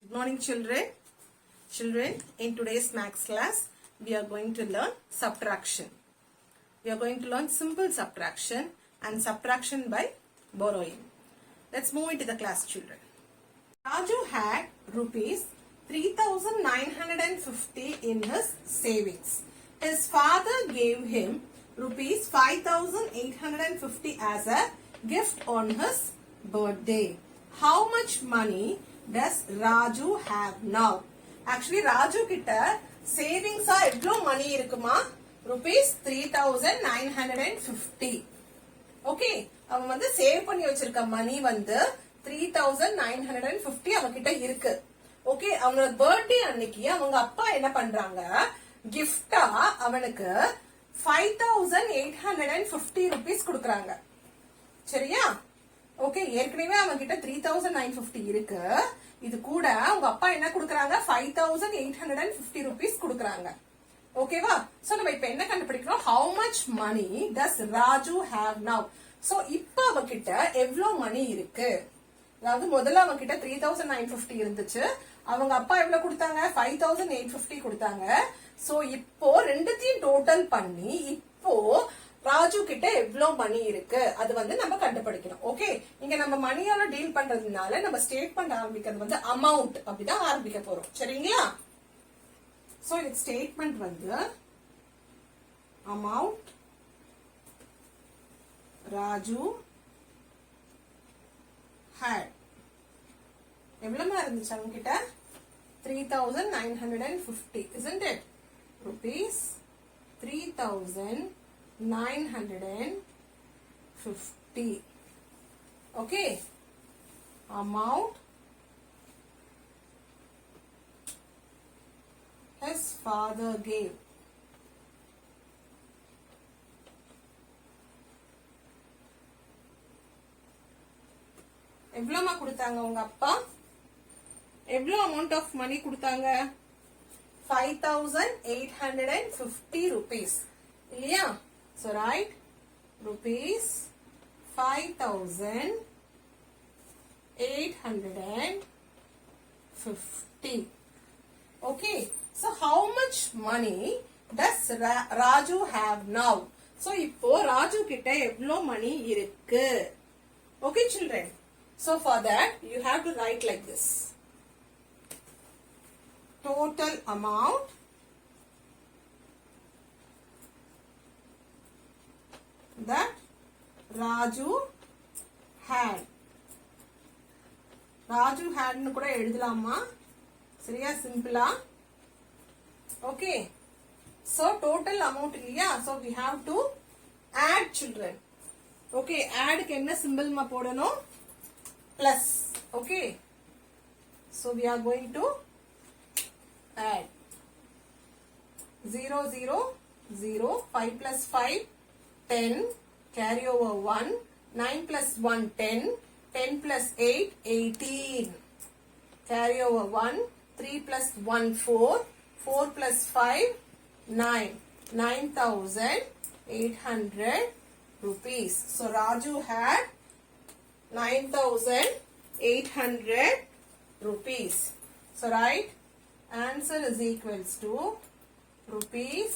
Good morning, children. Children, in today's maths class, we are going to learn subtraction. We are going to learn simple subtraction and subtraction by borrowing. Let's move into the class, children. Raju had rupees 3,950 in his savings. His father gave him rupees 5,850 as a gift on his birthday. How much money does Raju have now? Actually, Raju kitta savings evlo money irukuma? Rupees 3,950. Okay, avan vandu save panni vechirukka money vandu 3,950 avakitta irukku. Okay, avanoda birthday annikku avanga appa enna pandranga gift avanukku 5,850 rupees kudukranga. சரியா? Okay, ஏற்கனவே அவங்க கிட்ட 3,950 இருக்கு. இது கூட அவங்க அப்பா என்ன கொடுக்கறாங்க? 5,850 rupees கொடுக்கறாங்க. ஓகேவா? சோ நம்ம இப்ப என்ன கண்டுபிடிக்கிறோம்? How much money does Raju have now? So இப்ப அவங்க கிட்ட எவ்வளவு மணி இருக்கு? அதாவது முதல்ல அவங்க கிட்ட 3,950 இருந்துச்சு. அவங்க அப்பா எவ்வளவு கொடுத்தாங்க? 5,850 கொடுத்தாங்க. சோ இப்போ ரெண்டுத்தையும் டோட்டல் பண்ணி இப்போ ராஜு கிட்ட எவ்வளவு மணி இருக்கு அது வந்து நம்ம கண்டுபிடிக்கணும். ஓகே, இங்க நம்ம மணியால டீல் பண்றதுனால நம்ம ஸ்டேட்மெண்ட் ஆரம்பிக்கிறது வந்து அமௌண்ட் அப்படிதான் ஆரம்பிக்க போறோம். சரிங்களா? சோ இந்த ஸ்டேட்மெண்ட் வந்து அமௌண்ட் ராஜு had. எவ்வளவு இருந்துச்சு அவங்க கிட்ட? 3,950, isn't it? Rupees 3,950. Okay, amount his father gave. எவ்வளவு கொடுத்தாங்க உங்க அப்பா? எவ்வளவு amount of money கொடுத்தாங்க? 5,850 rupees. இல்லையா? So write rupees 5,850. Okay, so how much money does Raju have now? So இப்போ ராஜு கிட்ட எவ்வளவு மணி இருக்கு? Okay, children. So for that you have to write like this. Total amount that Raju had. Raju had nu kuda எழுதலாமா? சரியா? சிம்பிளா? Okay, so total amount இல்லையா? So we have to add, children. Okay, add க்கு என்ன symbol மா போடணும்? Plus. Okay, so we are going to add 0 0 0, 5 plus 5 10, carry over 1, 9 plus 1 10, 10 plus 8 18, carry over 1, 3 plus 1 4, 4 plus 5 9, 9,800 rupees. So Raju had 9,800 rupees. So right, answer is equals to rupees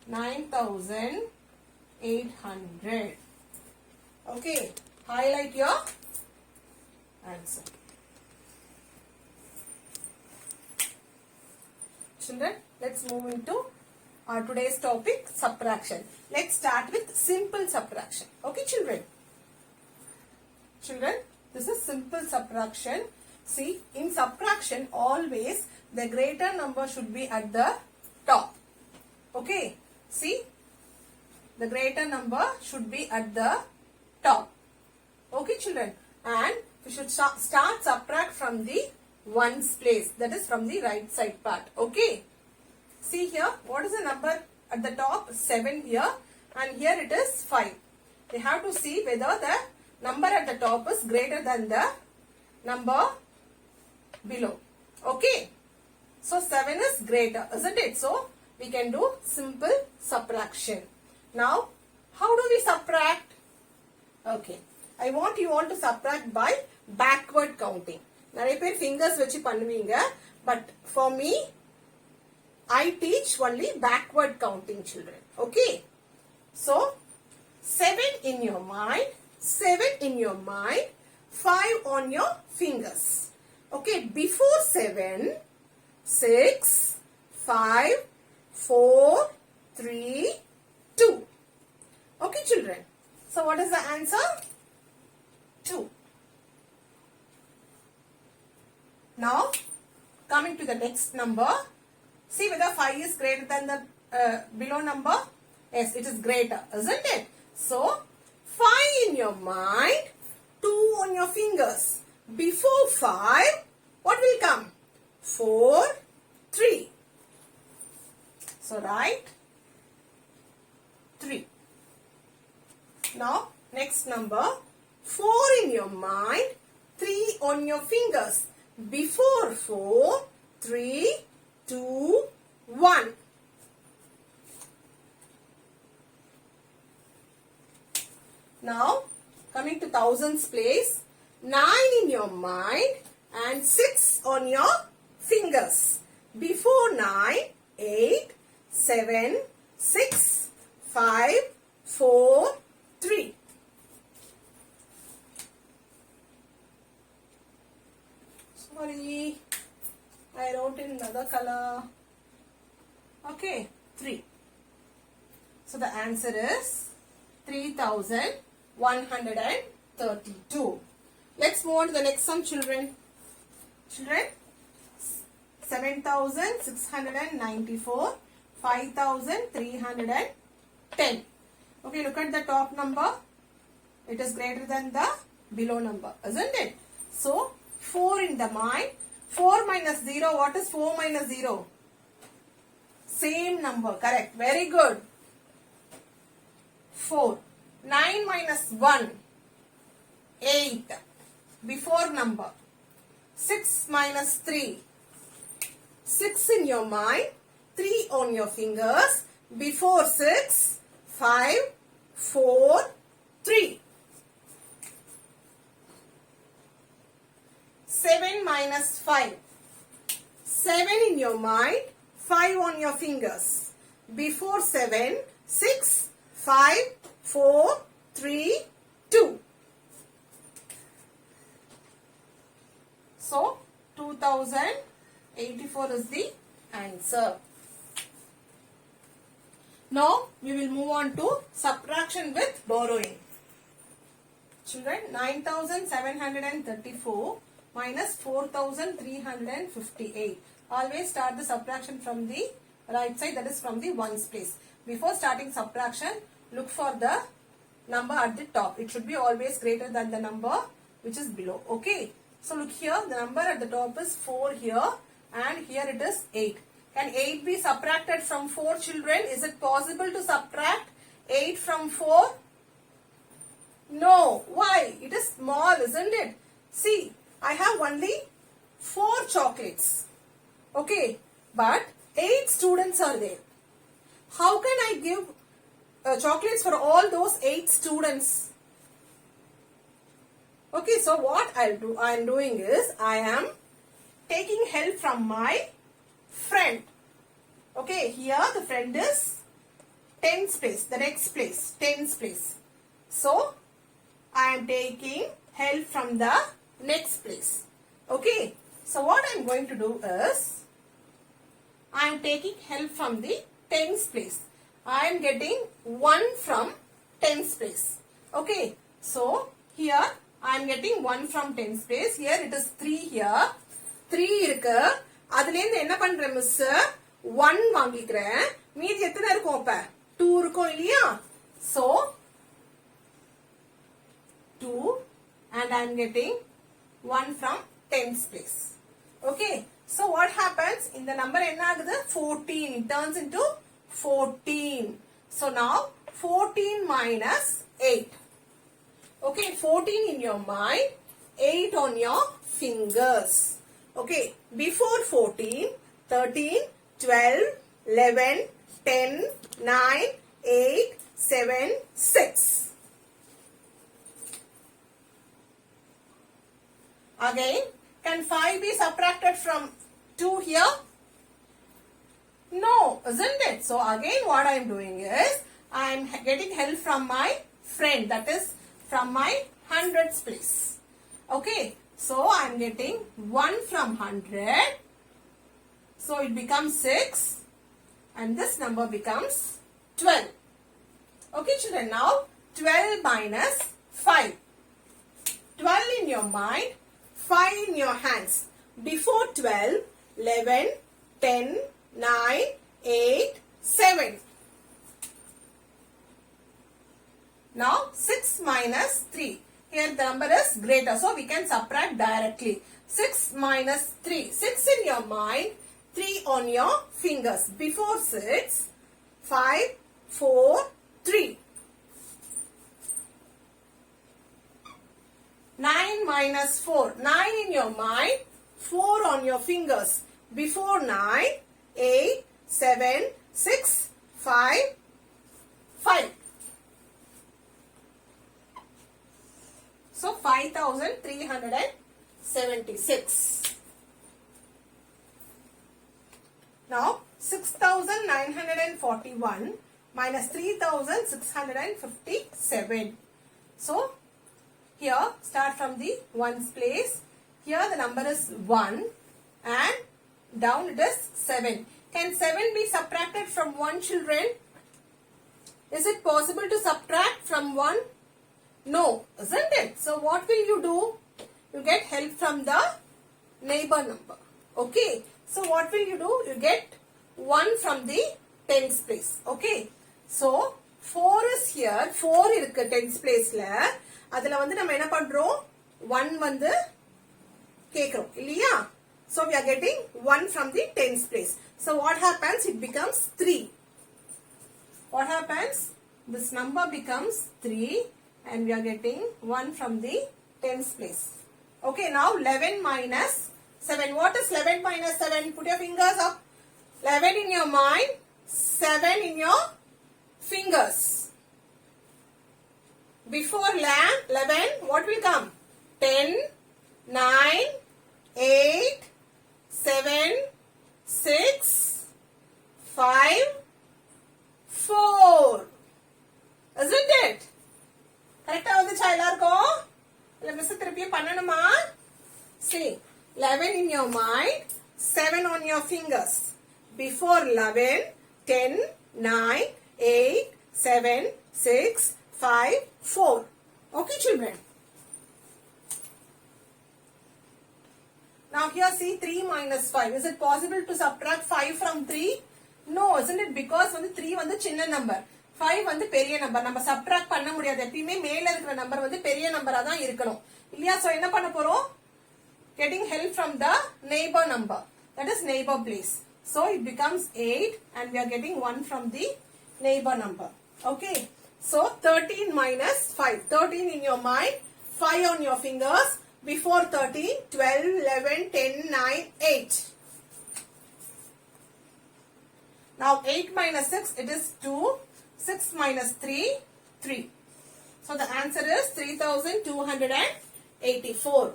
9,800. Okay, highlight your answer. Children, let's move into our today's topic, subtraction. Let's start with simple subtraction. Okay, children. Children, this is simple subtraction. See, in subtraction, always the greater number should be at the top. Okay, see, the greater number should be at the top. Okay, children, and we should start subtract from the ones place, that is from the right side part. Okay, see here, what is the number at the top? 7 here, and here it is 5. We have to see whether the number at the top is greater than the number below. Okay, so 7 is greater, isn't it? So we can do simple subtraction. Now, how do we subtract? Okay, I want you all to subtract by backward counting. நிறைய பேர் fingers வச்சு பண்ணுவீங்க. But for me, I teach only backward counting, children. Okay. So, 7 in your mind, 7 in your mind, 5 on your fingers. Okay, before 7, 6, 5, 4, 3, 2. Okay, children. So, what is the answer? 2. Now, coming to the next number. See whether 5 is greater than the below number. Yes, it is greater, isn't it? So, 5 in your mind, 2 on your fingers. Before 5, what will come? 4, 3. So, write 3. Now, next number, 4 in your mind, 3 on your fingers. Before 4, 3, 2, 1. Now, coming to thousands place, 9 in your mind and 6 on your fingers. Before 9, 8, 7, 6, 5, 4, 3. Sorry, I wrote in another color. Okay, 3. So the answer is 3,132. Let's move on to the next sum, children. Children, 7,694, 5,310. Okay, look at the top number. It is greater than the below number, isn't it? So, 4 in the mind. 4 minus 0. What is 4 minus 0? Same number. Correct. Very good. 4. 9 minus 1. 8. Before number. 6 minus 3. 6 in your mind. 3 on your fingers. Before 6. 5. 4. 3. 7 minus 5. 7 in your mind, 5 on your fingers. Before 7, 6, 5, 4, 3, 2. So, 2084 is the answer. Now, we will move on to subtraction with borrowing. Children, 9,734 minus 4,358. Always start the subtraction from the right side, that is from the ones place. Before starting subtraction, look for the number at the top. It should be always greater than the number which is below. Okay. So look here, the number at the top is 4 here and here it is 8. Can 8 be subtracted from 4, children? Is it possible to subtract 8 from 4? No. Why? It is small, isn't it? See, I have only 4 chocolates. Okay. But 8 students are there. How can I give chocolates for all those 8 students? Okay. So what I am doing is I am taking help from my friend. Okay. Here the friend is 10th place. The next place. 10th place. So I am taking help from the next place. Okay. So what I am going to do is I am taking help from the 10th place. I am getting 1 from 10th place. Okay. So here I am getting 1 from 10th place. Here it is 3 here. 3 இருக்கு. அதுலேருந்து என்ன பண்றேன் miss 1 வாங்கிக்கிறேன். மீதி எத்தனை இருக்கும் அப்ப 2 இருக்கும் இல்லையா? So 2 and I am getting 1 from 10th place. Okay. So what happens? In the number enna agudhu 14. It turns into 14. So now 14 minus 8. Okay. 14 in your mind. 8 on your fingers. Okay. Before 14, 13, 12, 11, 10, 9, 8, 7, 6. Again, Can 5 be subtracted from 2 here? No, isn't it? So again what I am doing is, I am getting help from my friend, that is from my hundreds place. Okay, so I am getting 1 from 100. So it becomes 6 and this number becomes 12. Okay children, now 12 minus 5. 12 in your mind, 5 in your hands. Before 12, 11, 10, 9, 8, 7. Now 6 minus 3. Here the number is greater, so we can subtract directly. 6 minus 3. 6 in your mind, 3 on your fingers. Before 6, 5, 4, 3. 9 minus 4. 9 in your mind, 4 on your fingers. Before 9, 8, 7, 6, 5, 5. So 5,376. Now 6,941 minus 3,657. So here start from the ones place. Here the number is 1 and down it is 7. Can 7 be subtracted from 1 children? Is it possible to subtract from 1? No, isn't it? So what will you do? You get help from the neighbor number. Okay. So what will you do? You get 1 from the tens place. Okay. So 4 is here. 4 irukku tens place la. Adula vandu nama enna pandrom? 1 vandu kekrom. Illaya? So we are getting 1 from the tens place. So what happens? It becomes 3. What happens? This number becomes 3 and we are getting 1 from the tens place. Okay, now 11 minus 7. What is 11 minus 7? Put your fingers up. 11 in your mind, 7 in your fingers. Before 11, what will come? 10, 9, 8, 7, 6, 5, 4. Isn't it? Correct ah vanducha ellarko? Illa miss thiruppi pannanuma? See, 11 in your mind, 7 on your fingers. Before 11, 10, 9, 8, 7, 6, 5, 4. Okay children. Now here see 3 minus 5. Is it possible to subtract 5 from 3? No, isn't it? Because 3 வந்து சின்ன number. 5 வந்து பெரிய number. நம்ம subtract பண்ண முடியாது. எப்பவுமே மேல இருக்கிற நம்பர் வந்து பெரிய நம்பரா தான் இருக்கணும். இல்லையா? சோ என்ன பண்ண போறோம்? Getting help from the neighbor number. That is neighbor place. So it becomes 8 and we are getting 1 from the neighbor number. Okay. So 13 minus 5. 13 in your mind, 5 on your fingers. Before 13, 12, 11, 10, 9, 8. Now 8 minus 6, it is 2. 6 minus 3, 3. So the answer is 3,284.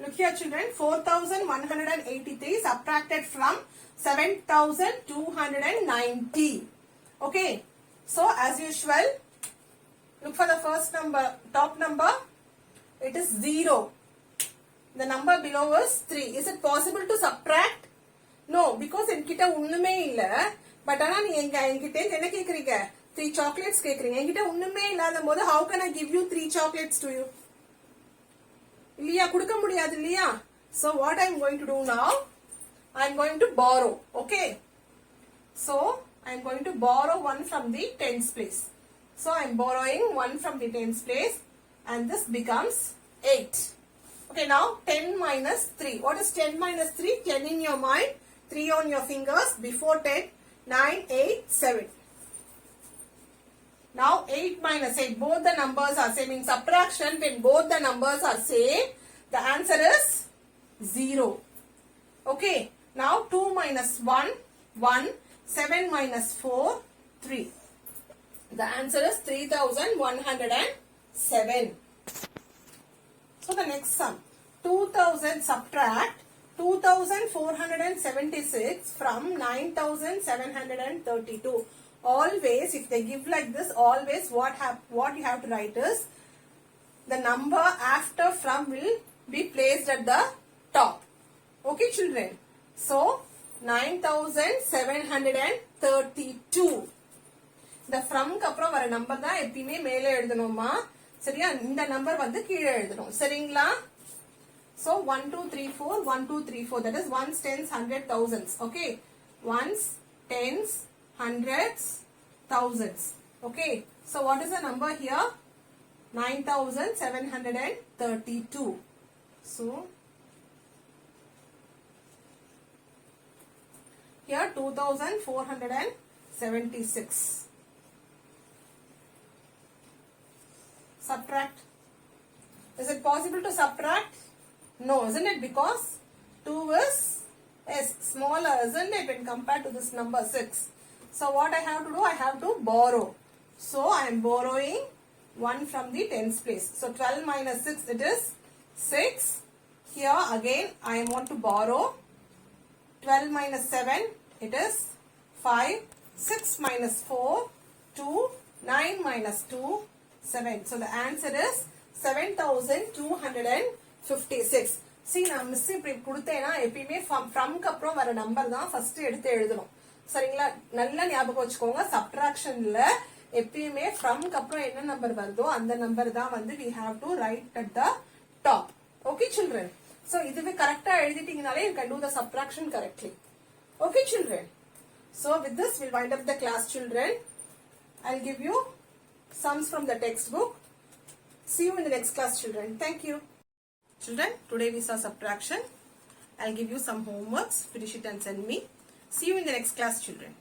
Look here children, 4,183 subtracted from 7,290. Okay. So as usual, look for the first number, top number. It is 0. The number below is 3. Is it possible to subtract? No, because enkita unnume illa. But ana nee engitte enna kekringa? 3 chocolates kekringa. Engitta unnume illadambodu how can I give you 3 chocolates to you? Illiya kudukka mudiyadhu illiya? So what I am going to do now? I am going to borrow. Okay. So I am going to borrow 1 from the tens place. So I am borrowing 1 from the tens place and this becomes 8. Okay, now 10 minus 3. What is 10 minus 3? 10 in your mind, 3 on your fingers. Before 10, 9, 8, 7. Now 8 minus 8. Both the numbers are same. In subtraction, when both the numbers are same, the answer is 0. Okay. Now 2 minus 1, 1. 7 minus 4, 3. The answer is 3,107. So the next sum. 2000 subtract 2476 from 9732. Always, if they give like this, always what you have to write is the number after from will be placed at the top. Okay, children. So 9732. The from க்கு அப்புறம் வர number தான் எப்பவுமே மேலே எழுதணுமா? சரியா? இந்த number வந்து கீழே எழுதணும். சரிங்களா? So 1 2 3 4 1 2 3 4, that is ones, tens, hundred, thousands. Okay, ones, tens, hundreds, thousands. Okay, so what is the number here? 9732. So here 2476. Subtract. Is it possible to subtract? No, isn't it? Because 2 is smaller, isn't it, when compared to this number 6. So what I have to do? I have to borrow. So I am borrowing 1 from the tens place. So 12 minus 6, it is 6. Here again I want to borrow 12 minus 7, it is 5. 6 minus 4, 2. 9 minus 2, 7. So the answer is 7256. See, நான் miss இப்படி கொடுத்தேன்னா எப்பயுமே from க்கு அப்புறம் வர number தான் first எடுத்து எழுதணும். சரிங்களா? நல்ல ஞாபகம் வச்சுக்கோங்க. சப்ட்ராக்ஷன்ல எப்பயுமே from க்கு அப்புறம் என்ன நம்பர் வருதோ அந்த நம்பர் தான் வந்து we have to write at the top. Okay, children. So இதுவே கரெக்டா எழுதிட்டீங்கனாலே you can do the subtraction correctly. Okay, children. So with this we'll wind up the class, children. I'll give you sums from the textbook. See you in the next class, children. Thank you. Children, today we saw subtraction. I'll give you some homeworks. Finish it and send me. See you in the next class, children.